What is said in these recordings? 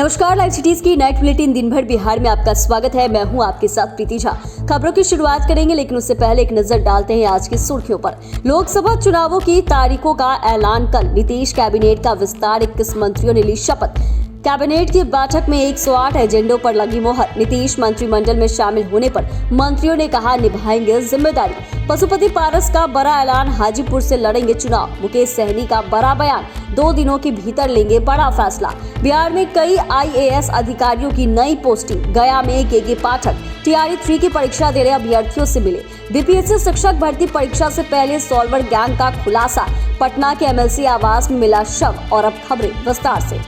नमस्कार, live cities की night bulletin दिन भर बिहार में आपका स्वागत है। मैं हूं आपके साथ प्रीति झा। खबरों की शुरुआत करेंगे, लेकिन उससे पहले एक नजर डालते हैं आज की सुर्खियों पर। लोकसभा चुनावों की तारीखों का ऐलान कल। नीतीश कैबिनेट का विस्तार, 21 मंत्रियों ने ली शपथ। कैबिनेट की बैठक में 108 एजेंडों पर लगी मोहर। नीतीश मंत्रिमंडल में शामिल होने पर मंत्रियों ने कहा निभाएंगे जिम्मेदारी। पशुपति पारस का बड़ा ऐलान, हाजीपुर से लड़ेंगे चुनाव। मुकेश सहनी का बड़ा बयान, 2 दिनों के भीतर लेंगे बड़ा फैसला। बिहार में कई IAS अधिकारियों की नई पोस्टिंग। गया में के पाठक TRE 3 की परीक्षा दे रहे अभ्यर्थियों से मिले। BPSC शिक्षक भर्ती परीक्षा से पहले सॉल्वर गैंग का खुलासा। पटना के MLC आवास में मिला शव। और अब खबरें विस्तार से।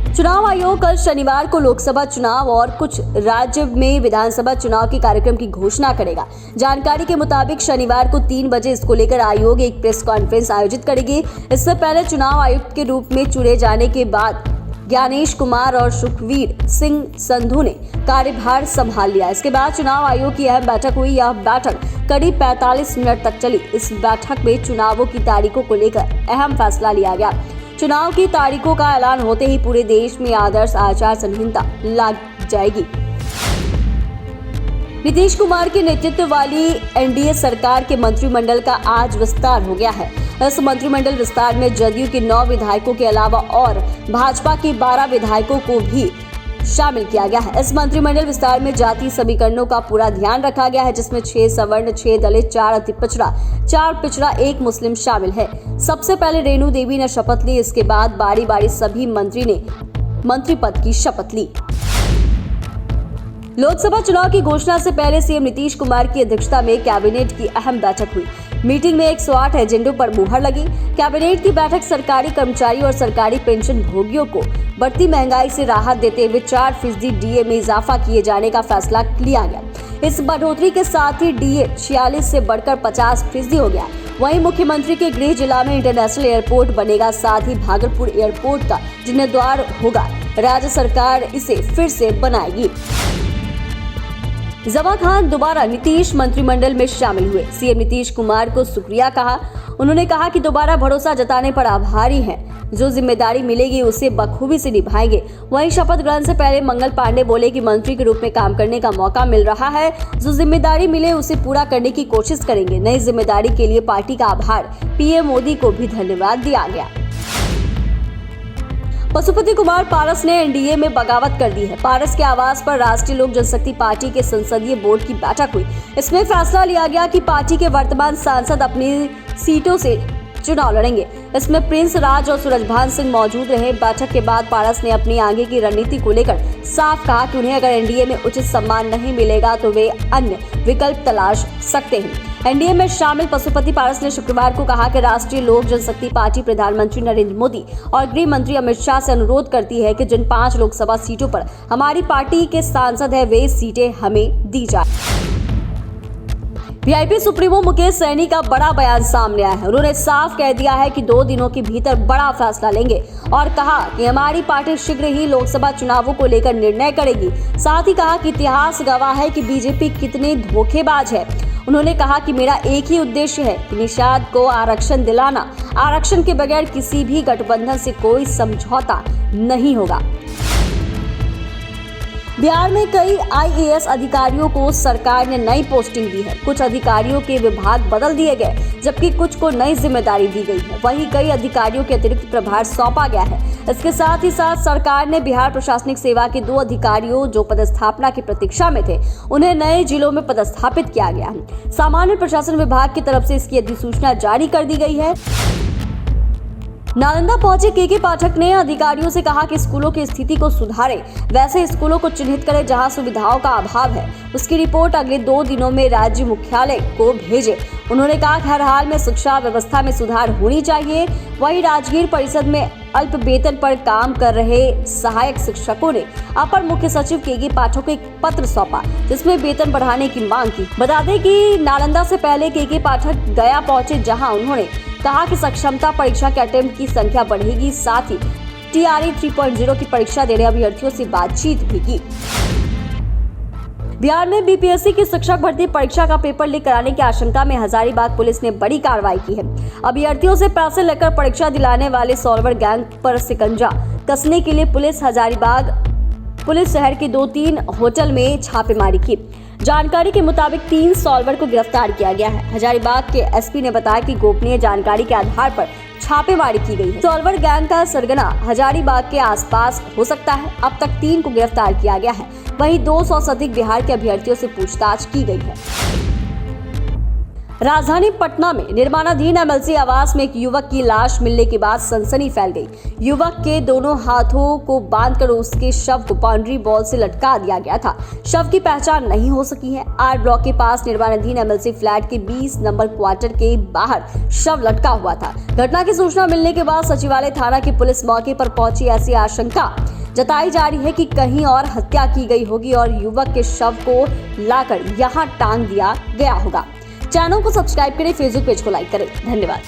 चुनाव आयोग कल शनिवार को लोकसभा चुनाव और कुछ राज्य में विधानसभा चुनाव के कार्यक्रम की घोषणा करेगा। जानकारी के मुताबिक शनिवार को 3 बजे इसको लेकर आयोग एक प्रेस कॉन्फ्रेंस आयोजित करेगी। इससे पहले चुनाव आयुक्त के रूप में चुने जाने के बाद ज्ञानेश कुमार और सुखवीर सिंह संधू ने कार्यभार संभाल लिया। इसके बाद चुनाव आयोग की अहम बैठक हुई। यह बैठक करीब 45 मिनट तक चली। इस बैठक में चुनावों की तारीखों को लेकर अहम फैसला लिया गया। चुनाव की तारीखों का ऐलान होते ही पूरे देश में आदर्श आचार संहिता लग जाएगी। नीतीश कुमार के नेतृत्व वाली NDA सरकार के मंत्रिमंडल का आज विस्तार हो गया है। इस मंत्रिमंडल विस्तार में जदयू के 9 विधायकों के अलावा और भाजपा के 12 विधायकों को भी शामिल किया गया है। इस मंत्रिमंडल विस्तार में जाति समीकरणों का पूरा ध्यान रखा गया है, जिसमें 6 सवर्ण, 6 दलित, 4 अति पिछड़ा, 4 पिछड़ा, 1 मुस्लिम शामिल है। सबसे पहले रेणु देवी ने शपथ ली। इसके बाद बारी बारी सभी मंत्री ने मंत्री पद की शपथ ली। लोकसभा चुनाव की घोषणा से पहले सीएम नीतीश कुमार की अध्यक्षता में कैबिनेट की अहम बैठक हुई। मीटिंग में 108 एजेंडों पर मुहर लगी। कैबिनेट की बैठक सरकारी कर्मचारी और सरकारी पेंशन भोगियों को बढ़ती महंगाई से राहत देते हुए 4% DA में इजाफा किए जाने का फैसला लिया गया। इस बढ़ोतरी के साथ ही DA 46 से बढ़कर 50% हो गया। वहीं मुख्यमंत्री के गृह जिला में इंटरनेशनल एयरपोर्ट बनेगा, साथ ही भागलपुर एयरपोर्ट का जीर्णोद्धार होगा। राज्य सरकार इसे फिर से बनाएगी। ज़मा खान दोबारा नीतीश मंत्रिमंडल में शामिल हुए। सीएम नीतीश कुमार को शुक्रिया कहा। उन्होंने कहा कि दोबारा भरोसा जताने पर आभारी हैं। जो जिम्मेदारी मिलेगी उसे बखूबी से निभाएंगे। वहीं शपथ ग्रहण से पहले मंगल पांडे बोले कि मंत्री के रूप में काम करने का मौका मिल रहा है। जो जिम्मेदारी मिले उसे पूरा करने की कोशिश करेंगे। नई जिम्मेदारी के लिए पार्टी का आभार। PM मोदी को भी धन्यवाद दिया गया। पशुपति कुमार पारस ने NDA में बगावत कर दी है। पारस के आवास पर राष्ट्रीय लोक जनशक्ति पार्टी के संसदीय बोर्ड की बैठक हुई। इसमें फैसला लिया गया कि पार्टी के वर्तमान सांसद अपनी सीटों से चुनाव लड़ेंगे। इसमें प्रिंस राज और सूरजभान सिंह मौजूद रहे। बैठक के बाद पारस ने अपनी आगे की रणनीति को लेकर साफ कहा कि उन्हें अगर NDA में उचित सम्मान नहीं मिलेगा तो वे अन्य विकल्प तलाश सकते हैं। NDA में शामिल पशुपति पारस ने शुक्रवार को कहा कि राष्ट्रीय लोक जनशक्ति पार्टी प्रधानमंत्री नरेंद्र मोदी और गृह मंत्री अमित शाह से अनुरोध करती है कि जिन 5 लोकसभा सीटों पर हमारी पार्टी के सांसद है वे सीटें हमें दी जाए। VIP सुप्रीमो मुकेश सहनी का बड़ा बयान सामने आया है। उन्होंने साफ कह दिया है कि 2 दिनों के भीतर बड़ा फैसला लेंगे और कहा कि हमारी पार्टी शीघ्र ही लोकसभा चुनावों को लेकर निर्णय करेगी। साथ ही कहा कि इतिहास गवाह है कि BJP कितने धोखेबाज है। उन्होंने कहा कि मेरा एक ही उद्देश्य है कि निषाद को आरक्षण दिलाना। आरक्षण के बगैर किसी भी गठबंधन से कोई समझौता नहीं होगा। बिहार में कई IAS अधिकारियों को सरकार ने नई पोस्टिंग दी है। कुछ अधिकारियों के विभाग बदल दिए गए, जबकि कुछ को नई जिम्मेदारी दी गई है। वहीं कई अधिकारियों के अतिरिक्त प्रभार सौंपा गया है। इसके साथ ही साथ सरकार ने बिहार प्रशासनिक सेवा के 2 अधिकारियों जो पदस्थापना की प्रतीक्षा में थे, उन्हें नए जिलों में पदस्थापित किया गया है। सामान्य प्रशासन विभाग की तरफ से इसकी अधिसूचना जारी कर दी गई है। नालंदा पहुंचे के पाठक ने अधिकारियों से कहा कि स्कूलों की स्थिति को सुधारें, वैसे स्कूलों को चिन्हित करें जहां सुविधाओं का अभाव है। उसकी रिपोर्ट अगले 2 दिनों में राज्य मुख्यालय को भेजें। उन्होंने कहा कि हर हाल में शिक्षा व्यवस्था में सुधार होनी चाहिए। वहीं राजगीर परिषद में अल्प वेतन पर काम कर रहे सहायक शिक्षकों ने अपर मुख्य सचिव के पाठक को एक पत्र सौंपा, जिसमें वेतन बढ़ाने की मांग की। बता दें कि नालंदा से पहले के पाठक गया पहुंचे, जहां उन्होंने कहा कि सक्षमता परीक्षा के अटेम्प्ट की संख्या बढ़ेगी। साथ ही TRE 3.0 की परीक्षा दे रहे अभ्यर्थियों से बातचीत भी की। बिहार में BPSC की शिक्षक भर्ती परीक्षा का पेपर लीक कराने की आशंका में हजारीबाग पुलिस ने बड़ी कार्रवाई की है। अभ्यर्थियों से पैसे लेकर परीक्षा दिलाने वाले सॉल्वर गैंग पर शिकंजा कसने के लिए पुलिस शहर के 2-3 होटल में छापेमारी की। जानकारी के मुताबिक 3 सॉल्वर को गिरफ्तार किया गया है। हजारीबाग के एसपी ने बताया कि गोपनीय जानकारी के आधार पर छापेमारी की गई है। सॉल्वर गैंग का सरगना हजारीबाग के आसपास हो सकता है। अब तक 3 को गिरफ्तार किया गया है। वहीं 200 से अधिक बिहार के अभ्यर्थियों से पूछताछ की गई है। राजधानी पटना में निर्माणाधीन एमएलसी आवास में एक युवक की लाश मिलने के बाद सनसनी फैल गई। युवक के दोनों हाथों को बांधकर उसके शव को बाउंड्री वॉल से लटका दिया गया था। शव की पहचान नहीं हो सकी है। आर ब्लॉक के पास निर्माणाधीन एमएलसी फ्लैट के 20 नंबर क्वार्टर के बाहर शव लटका हुआ था। घटना की सूचना मिलने के बाद सचिवालय थाना की पुलिस मौके पर पहुंची। ऐसी आशंका जताई जा रही है कि कहीं और हत्या की गई होगी और युवक के शव को लाकर यहां टांग दिया गया होगा। चैनल को सब्सक्राइब करें, फेसबुक पेज को लाइक करें। धन्यवाद।